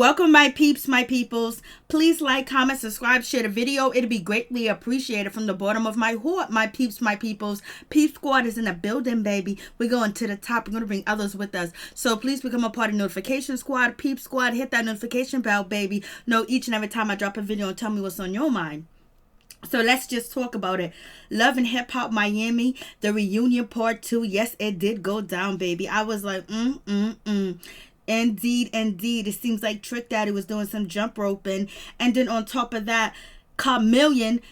Welcome, my peeps, my peoples. Please like, comment, subscribe, share the video. It'd be greatly appreciated from the bottom of my heart, my peeps, my peoples. Peep Squad is in the building, baby. We're going to the top. We're going to bring others with us. So please become a part of Notification Squad. Peep Squad, hit that notification bell, baby. Know each and every time I drop a video and tell me what's on your mind. So let's just talk about it. Love and Hip Hop Miami, the reunion part 2. Yes, it did go down, baby. I was like, Indeed. It seems like Trick Daddy was doing some jump roping. And then on top of that, KaMillion,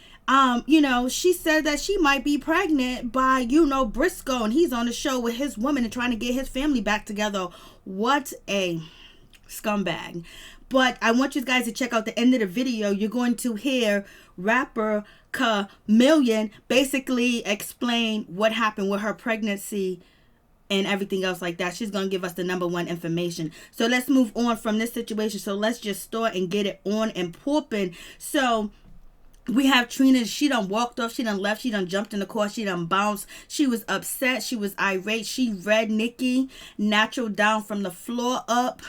she said that she might be pregnant by, Briscoe. And he's on the show with his woman and trying to get his family back together. What a scumbag. But I want you guys to check out the end of the video. You're going to hear rapper KaMillion basically explain what happened with her pregnancy and everything else like that. She's going to give us the #1 information. So let's move on from this situation. So let's just start and get it on and popping. So we have Trina. She done walked off. She done left. She done jumped in the car. She done bounced. She was upset. She was irate. She read Nikki natural down from the floor up.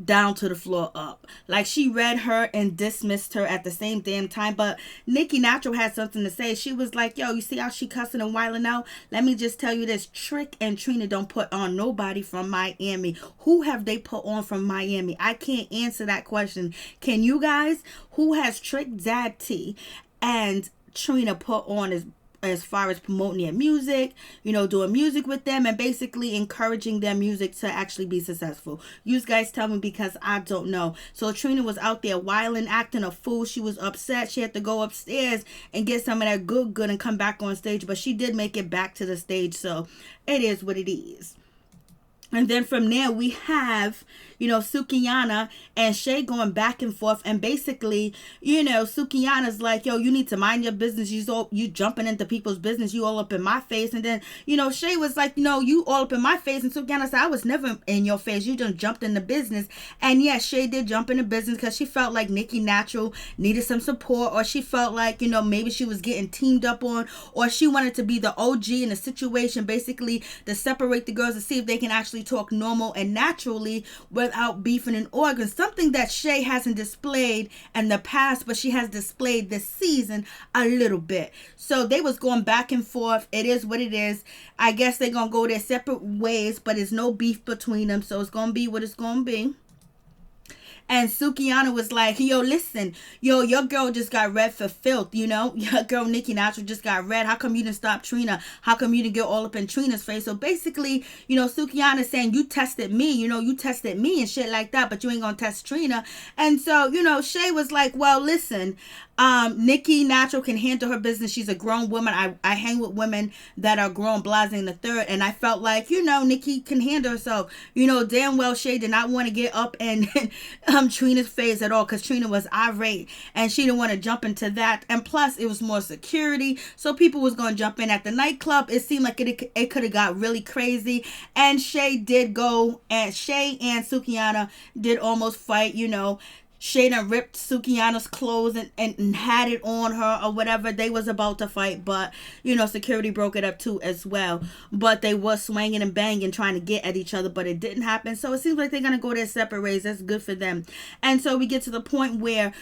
Down to the floor up. Like she read her and dismissed her at the same damn time. But Nikki Natural had something to say. She was like, yo, you see how she cussing and wilding out? Let me just tell you this. Trick and Trina don't put on nobody from Miami. Who have they put on from Miami? I can't answer that question. Can you guys? Who has Trick Daddy and Trina put on as far as promoting their music, doing music with them and basically encouraging their music to actually be successful? You guys tell me, because I don't know. So Trina was out there wilding, acting a fool. She was upset. She had to go upstairs and get some of that good and come back on stage. But she did make it back to the stage. So it is what it is. And then from there, we have, Sukihana and Shay going back and forth. And basically, Sukihana's like, yo, you need to mind your business. You jumping into people's business. You all up in my face. And then, Shay was like, you all up in my face. And Sukihana said, I was never in your face. You just jumped in the business. And yes, Shay did jump in the business because she felt like Nikki Natural needed some support. Or she felt like, maybe she was getting teamed up on. Or she wanted to be the OG in the situation, basically to separate the girls to see if they can actually talk normal and naturally without beefing and organs, something that Shay hasn't displayed in the past, but she has displayed this season a little bit. So they was going back and forth. It is what it is. I guess they're gonna go their separate ways, but there's no beef between them, so it's gonna be what it's gonna be. And Sukihana was like, yo, listen, your girl just got red for filth, Your girl Nikki Natural just got red. How come you didn't stop Trina? How come you didn't get all up in Trina's face? So basically, Sukihana saying, you tested me, you tested me and shit like that, but you ain't gonna test Trina. And so, Shay was like, well, listen, Nikki Natural can handle her business. She's a grown woman. I hang with women that are grown, blasting the third. And I felt like, Nikki can handle herself. Damn well Shay did not want to get up and Trina's face at all, because Trina was irate and she didn't want to jump into that. And plus it was more security, so people was going to jump in at the nightclub. It seemed like it could have got really crazy. And Shay did go, and Shay and Sukihana did almost fight. Shay done ripped Sukihana's clothes and had it on her or whatever. They was about to fight, but, security broke it up too as well. But they was swinging and banging, trying to get at each other, but it didn't happen. So it seems like they're going to go their separate ways. That's good for them. And so we get to the point where,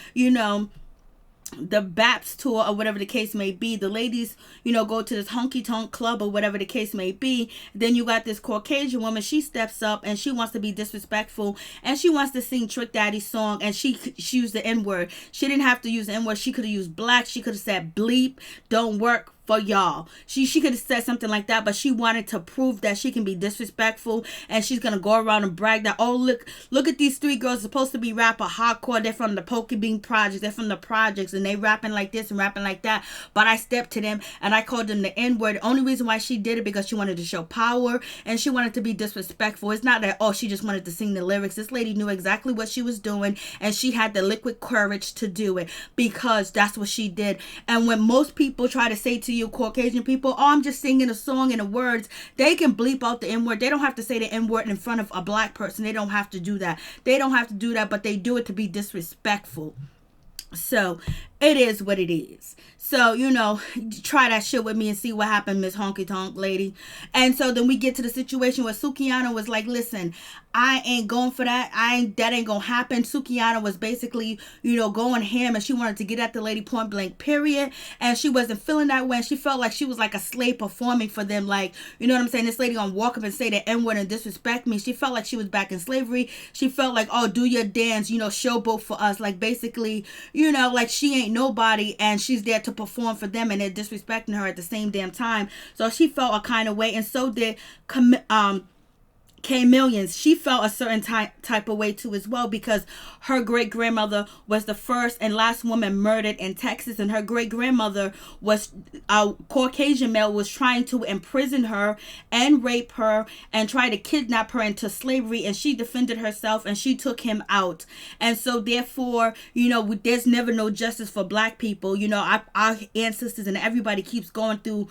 the BAPS tour or whatever the case may be, the ladies, go to this honky tonk club or whatever the case may be. Then you got this Caucasian woman. She steps up and she wants to be disrespectful and she wants to sing Trick Daddy's song, and she used the N-word. She didn't have to use the N-word. She could have used black. She could have said bleep, don't work for y'all. She could have said something like that, but she wanted to prove that she can be disrespectful, and she's gonna go around and brag that, oh, look at these 3 girls supposed to be rapper hardcore. They're from the Poke Bean Projects. They're from the projects, and they rapping like this and rapping like that. But I stepped to them and I called them the N-word. The only reason why she did it because she wanted to show power and she wanted to be disrespectful. It's not that, oh, she just wanted to sing the lyrics. This lady knew exactly what she was doing, and she had the liquid courage to do it because that's what she did. And when most people try to say to you, Caucasian people, oh, I'm just singing a song and the words, they can bleep out the N-word. They don't have to say the N-word in front of a black person. They don't have to do that. They don't have to do that, but they do it to be disrespectful. So it is what it is. So, try that shit with me and see what happened, Miss Honky Tonk Lady. And so then we get to the situation where Sukihana was like, listen, I ain't going for that. That ain't gonna happen. Sukihana was basically, going ham, and she wanted to get at the lady point blank, period. And she wasn't feeling that way. And she felt like she was like a slave performing for them. Like, you know what I'm saying? This lady gonna walk up and say the N-word and disrespect me. She felt like she was back in slavery. She felt like, oh, do your dance, showboat for us. Like, basically, like she ain't nobody and she's there to perform for them, and they're disrespecting her at the same damn time. So she felt a kind of way, and so did KaMillions. She felt a certain type of way too as well, because her great grandmother was the first and last woman murdered in Texas, and her great grandmother was a Caucasian male was trying to imprison her and rape her and try to kidnap her into slavery, and she defended herself and she took him out. And so therefore, there's never no justice for black people. Our ancestors and everybody keeps going through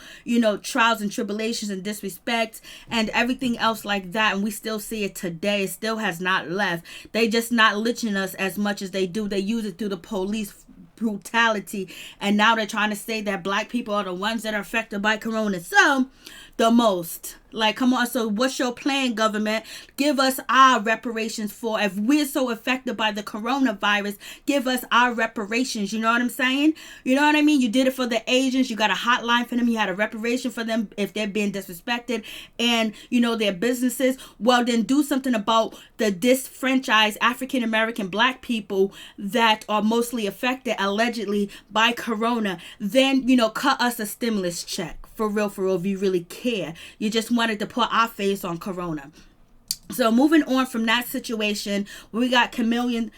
trials and tribulations and disrespect and everything else like that. And we still see it today. It still has not left. They just not lynching us as much as they do. They use it through the police brutality. And now they're trying to say that black people are the ones that are affected by corona. So, the most. Like, come on. So what's your plan, government? Give us our reparations for, if we're so affected by the coronavirus, give us our reparations. You know what I'm saying? You know what I mean? You did it for the Asians. You got a hotline for them. You had a reparation for them if they're being disrespected and, their businesses. Well, then do something about the disfranchised African American black people that are mostly affected allegedly by corona. Then, cut us a stimulus check. For real, if you really care. You just wanted to put our face on corona. So moving on from that situation, we got KaMillion.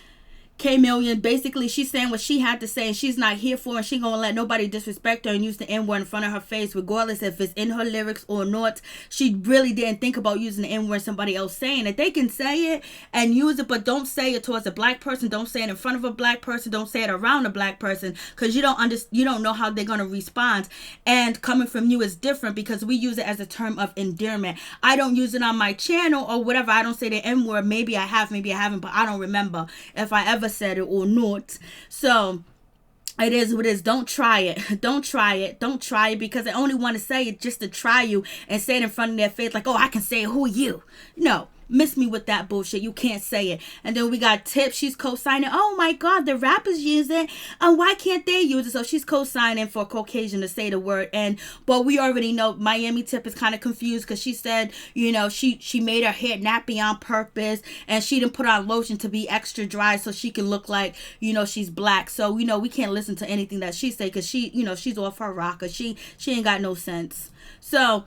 Basically, she's saying what she had to say, and she's not here for, and she gonna let nobody disrespect her and use the N-word in front of her face, regardless if it's in her lyrics or not. She really didn't think about using the N-word somebody else saying it. They can say it and use it, but don't say it towards a black person. Don't say it in front of a black person. Don't say it around a black person, because you don't know how they're gonna respond. And coming from you is different, because we use it as a term of endearment. I don't use it on my channel or whatever. I don't say the N-word. Maybe I have, maybe I haven't, but I don't remember if I ever said it or not. So it is what it is. Don't try it. Don't try it, because they only want to say it just to try you and say it in front of their face like, oh, I can say it. Who are you? No. Miss me with that bullshit. You can't say it. And then we got Tip. She's co-signing. Oh my God, the rappers use it. Why can't they use it? So she's co-signing for Caucasian to say the word. But we already know Miami Tip is kind of confused, because she said, she made her hair nappy on purpose, and she didn't put on lotion to be extra dry so she can look like, she's black. So, we can't listen to anything that she say, because she's off her rocker. She ain't got no sense. So,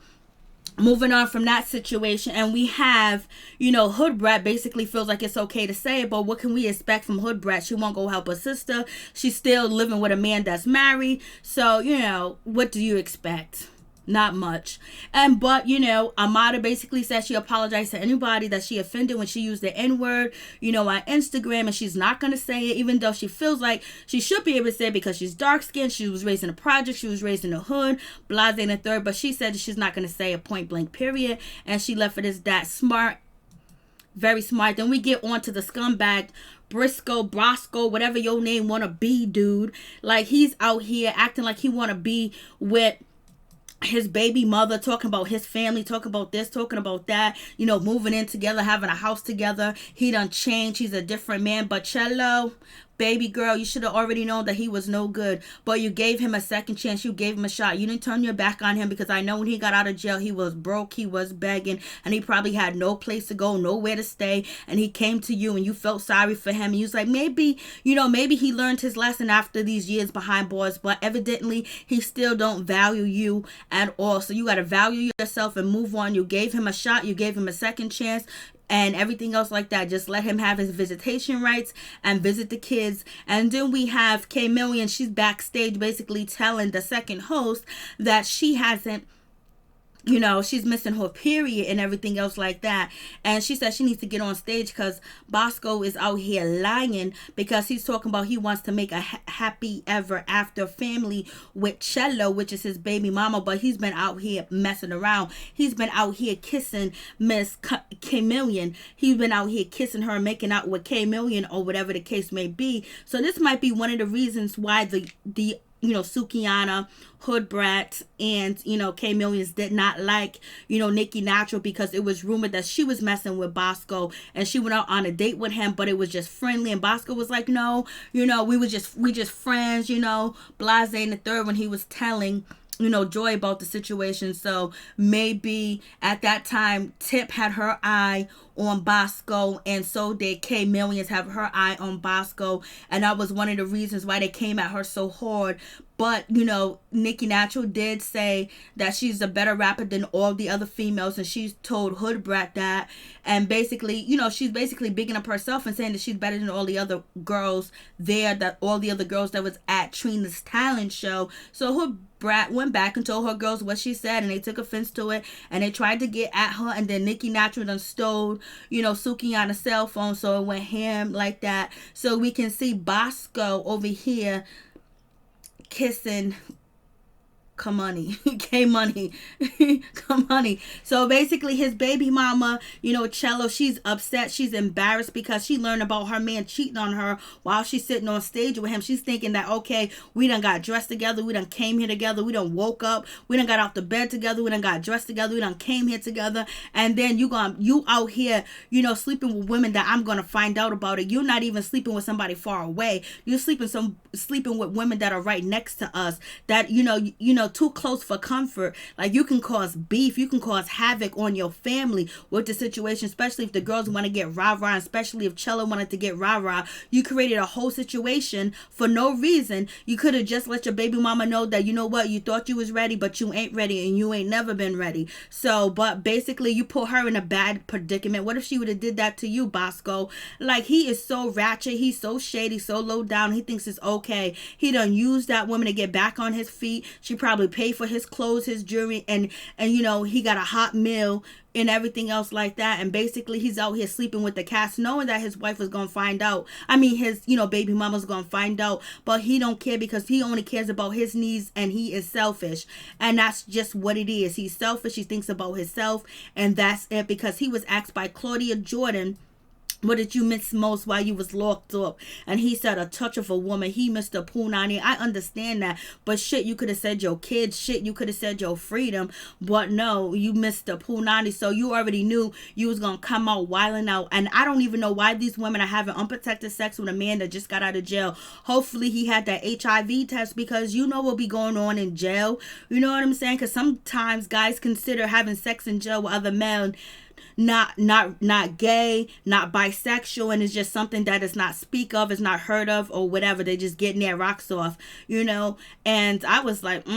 moving on from that situation, and we have, Hood Brat basically feels like it's okay to say it, but what can we expect from Hood Brat? She won't go help her sister. She's still living with a man that's married. So, what do you expect? Not much. But Amada basically said she apologized to anybody that she offended when she used the N-word, on Instagram, and she's not going to say it, even though she feels like she should be able to say it, because she's dark-skinned, she was raised in a project, she was raised in the hood, blase and a third, but she said that she's not going to say a point-blank period, and she left it as that. Smart, very smart. Then we get on to the scumbag Brisco, whatever your name want to be, dude. Like, he's out here acting like he want to be with his baby mother, talking about his family, talking about this, talking about that, moving in together, having a house together. He done changed. He's a different man. But cello, baby girl, you should have already known that he was no good, but you gave him a second chance. You gave him a shot. You didn't turn your back on him, because I know when he got out of jail, he was broke, he was begging, and he probably had no place to go, nowhere to stay, and he came to you and you felt sorry for him, and you was like, maybe he learned his lesson after these years behind bars, but evidently he still don't value you at all. So you got to value yourself and move on. You gave him a shot, you gave him a second chance, and everything else like that. Just let him have his visitation rights and visit the kids. And then we have KaMillion. She's backstage basically telling the second host that she hasn't she's missing her period and everything else like that. And she said she needs to get on stage because Bosco is out here lying, because he's talking about he wants to make a happy ever after family with Cello, which is his baby mama, but he's been out here messing around. He's been out here kissing Miss KaMillion. He's been out here kissing her, making out with KaMillion, or whatever the case may be. So this might be one of the reasons why the Sukihana, Hood Brats, and KaMillions did not like Nikki Natural, because it was rumored that she was messing with Bosco and she went out on a date with him, but it was just friendly, and Bosco was like, no, we just friends, blase in the third, when he was telling Joy about the situation. So maybe at that time Tip had her eye on Bosco, and so did KaMillions have her eye on Bosco, and that was one of the reasons why they came at her so hard. But Nikki Natural did say that she's a better rapper than all the other females, and she's told Hood Brat that, and basically she's basically bigging up herself and saying that she's better than all the other girls there, that all the other girls that was at Trina's talent show. So Hood Brat went back and told her girls what she said, and they took offense to it, and they tried to get at her, and then Nikki Natural done stole Suki on a cell phone, so it went ham like that. So we can see Bosco over here kissing K-Money. So basically his baby mama, Cello, she's upset, she's embarrassed because she learned about her man cheating on her while she's sitting on stage with him. She's thinking that, okay, we done got dressed together, we done came here together, we done woke up, we done got off the bed together, we done got dressed together, we done came here together, and then you out here, sleeping with women that I'm gonna find out about it. You're not even sleeping with somebody far away. You're sleeping with women that are right next to us, that too close for comfort. Like, you can cause beef, you can cause havoc on your family with the situation, especially if the girls want to get rah-rah, and especially if Cello wanted to get rah-rah. You created a whole situation for no reason. You could have just let your baby mama know that, you thought you was ready, but you ain't ready, and you ain't never been ready. So, but basically you put her in a bad predicament. What if she would have did that to you, Bosco? Like, he is so ratchet, he's so shady, so low down, he thinks it's okay. He done used that woman to get back on his feet. She probably paid for his clothes, his jewelry, and he got a hot meal and everything else like that. And basically he's out here sleeping with the cast, knowing that his wife was gonna find out. I mean, his baby mama's gonna find out, but he don't care, because he only cares about his needs, and he is selfish, and that's just what it is. He's selfish, he thinks about himself, and that's it. Because he was asked by Claudia Jordan, what did you miss most while you was locked up? And he said a touch of a woman. He missed the punani. I understand that, but shit, you could have said your kids. Shit, you could have said your freedom. But no, you missed the punani. So you already knew you was gonna come out wilding out. And I don't even know why these women are having unprotected sex with a man that just got out of jail. Hopefully he had that HIV test, because what be going on in jail. You know what I'm saying? Because sometimes guys consider having sex in jail with other men not gay, not bisexual, and it's just something that is not speak of, is not heard of, or whatever. They just getting their rocks off, and I was like,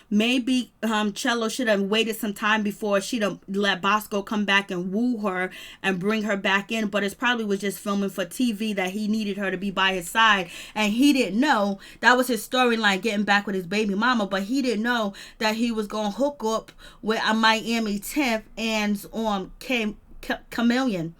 maybe Cello should have waited some time before she'd have let Bosco come back and woo her and bring her back in. But it probably was just filming for TV, that he needed her to be by his side, and he didn't know that was his storyline, getting back with his baby mama. But he didn't know that he was gonna hook up with a Maryjanetv and Kamillion.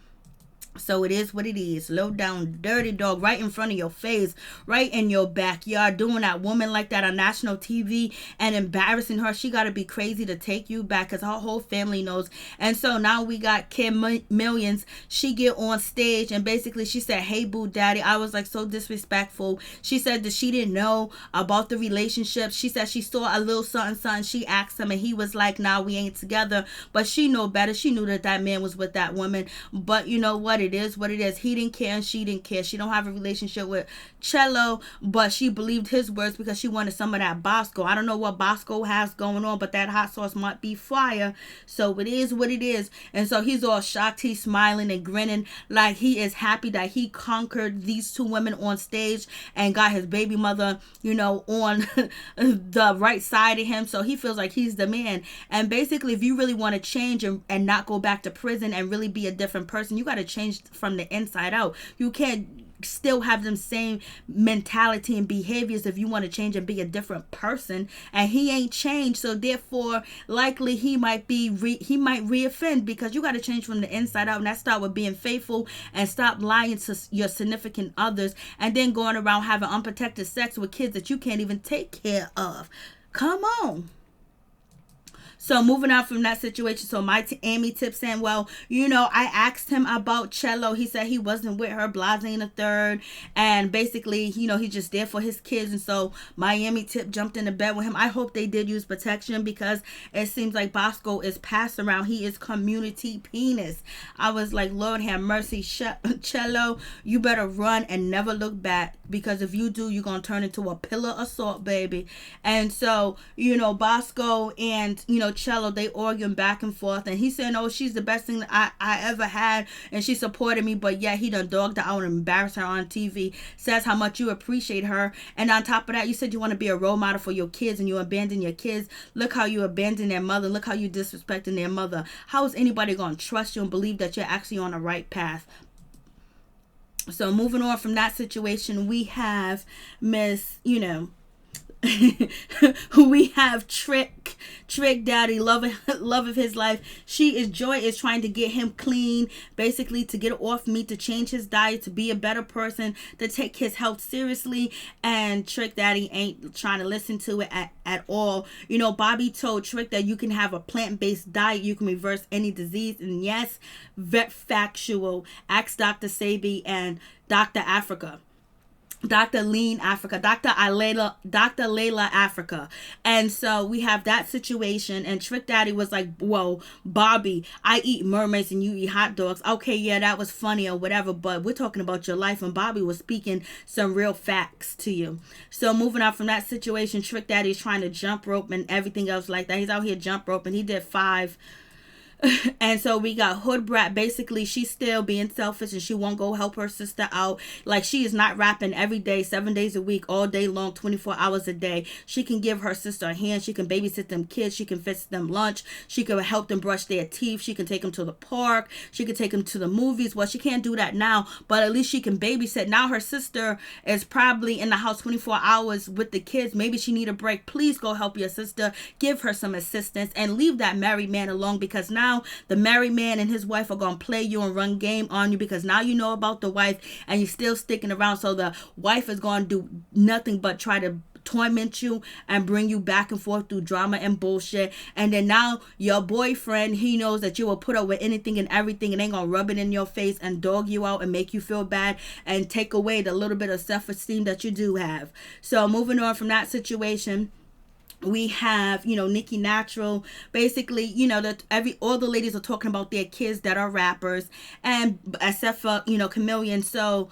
So it is what it is. Low down, dirty dog, right in front of your face, right in your backyard, doing that woman like that on national TV and embarrassing her. She got to be crazy to take you back, because her whole family knows. And so now we got KaMillions. She get on stage, and basically she said, hey boo daddy. I was like, so disrespectful. She said that she didn't know about the relationship. She said she saw a little something. She asked him, and he was like, nah, we ain't together. But she know better. She knew that man was with that woman. But you know what? It is what it is. He didn't care, and she didn't care. She don't have a relationship with Cello, but she believed his words because she wanted some of that Bosco. I don't know what Bosco has going on, but that hot sauce might be fire. So it is what it is. And so he's all shocked. He's smiling and grinning like he is happy that he conquered these two women on stage and got his baby mother, on the right side of him. So he feels like he's the man. And basically, if you really want to change and not go back to prison and really be a different person, you got to change from the inside out. You can't still have them same mentality and behaviors if you want to change and be a different person, and he ain't changed. So therefore likely he might reoffend, because you got to change from the inside out, and that start with being faithful and stop lying to your significant others and then going around having unprotected sex with kids that you can't even take care of. Come on. So moving on from that situation, so my Amy tips saying, well, I asked him about Cello. He said he wasn't with her, blase and a third. And basically, he's just there for his kids. And so Miami tip jumped into bed with him. I hope they did use protection, because it seems like Briscoe is passed around. He is community penis. I was like, Lord have mercy. Cello, you better run and never look back, because if you do, you're going to turn into a pillar of salt, baby. And so, Briscoe and, Cello, they arguing back and forth, and he said, oh, she's the best thing that I ever had, and she supported me, but yeah, he done dogged her out and embarrassed her on TV, says how much you appreciate her, and on top of that, you said you want to be a role model for your kids, and you abandon your kids. Look how you abandon their mother. Look how you disrespecting their mother. How is anybody going to trust you and believe that you're actually on the right path? So moving on from that situation, we have Miss, we have Trick Daddy, love of his life. Joy is trying to get him clean, basically to get off meat, to change his diet, to be a better person, to take his health seriously. And Trick Daddy ain't trying to listen to it at all. Bobby told Trick that you can have a plant-based diet, you can reverse any disease. And yes, factual. Ask Dr. Sabi and Dr. Africa. Dr. Lean Africa, Dr. Layla Africa. And so we have that situation, and Trick Daddy was like, whoa, Bobby, I eat mermaids and you eat hot dogs. Okay, yeah, that was funny or whatever, but we're talking about your life, and Bobby was speaking some real facts to you. So moving on from that situation, Trick Daddy is trying to jump rope and everything else like that. He's out here jump rope, and he did 5. And so we got Hood Brat. Basically, she's still being selfish, and she won't go help her sister out. Like, she is not rapping every day, 7 days a week, all day long, 24 hours a day. She can give her sister a hand. She can babysit them kids. She can fix them lunch. She can help them brush their teeth. She can take them to the park. She can take them to the movies. Well, she can't do that now, but at least she can babysit. Now her sister is probably in the house 24 hours with the kids. Maybe she need a break. Please go help your sister. Give her some assistance and leave that married man alone, because now the married man and his wife are going to play you and run game on you, because now you know about the wife and you're still sticking around. So the wife is going to do nothing but try to torment you and bring you back and forth through drama and bullshit. And then now your boyfriend, he knows that you will put up with anything and everything, and ain't gonna rub it in your face and dog you out and make you feel bad and take away the little bit of self-esteem that you do have. So moving on from that situation, we have, Nikki Natural. Basically, that all the ladies are talking about their kids that are rappers, and except for, Kamillion. So,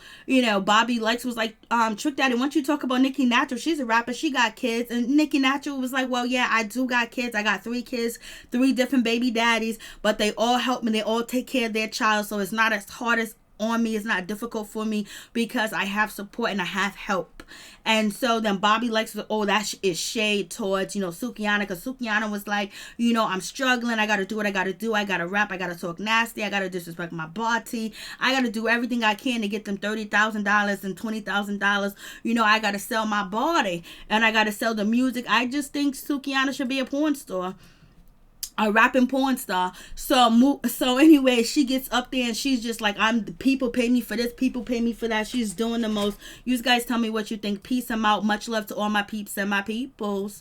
Bobby Likes was like, Trick Daddy, why don't you talk about Nikki Natural? She's a rapper. She got kids. And Nikki Natural was like, well, yeah, I do got kids. I got 3 kids, 3 different baby daddies, but they all help me. They all take care of their child. So it's not as hard as on me. It's not difficult for me, because I have support and I have help. And so then Bobby Likes, that is shade towards, Sukihana, because Sukihana was like, I'm struggling. I got to do what I got to do. I got to rap. I got to talk nasty. I got to disrespect my body. I got to do everything I can to get them $30,000 and $20,000. I got to sell my body, and I got to sell the music. I just think Sukihana should be a porn star. A rapping porn star. So anyway, she gets up there and she's just like, people pay me for this, people pay me for that. She's doing the most. You guys tell me what you think. Peace. I'm out. Much love to all my peeps and my peoples.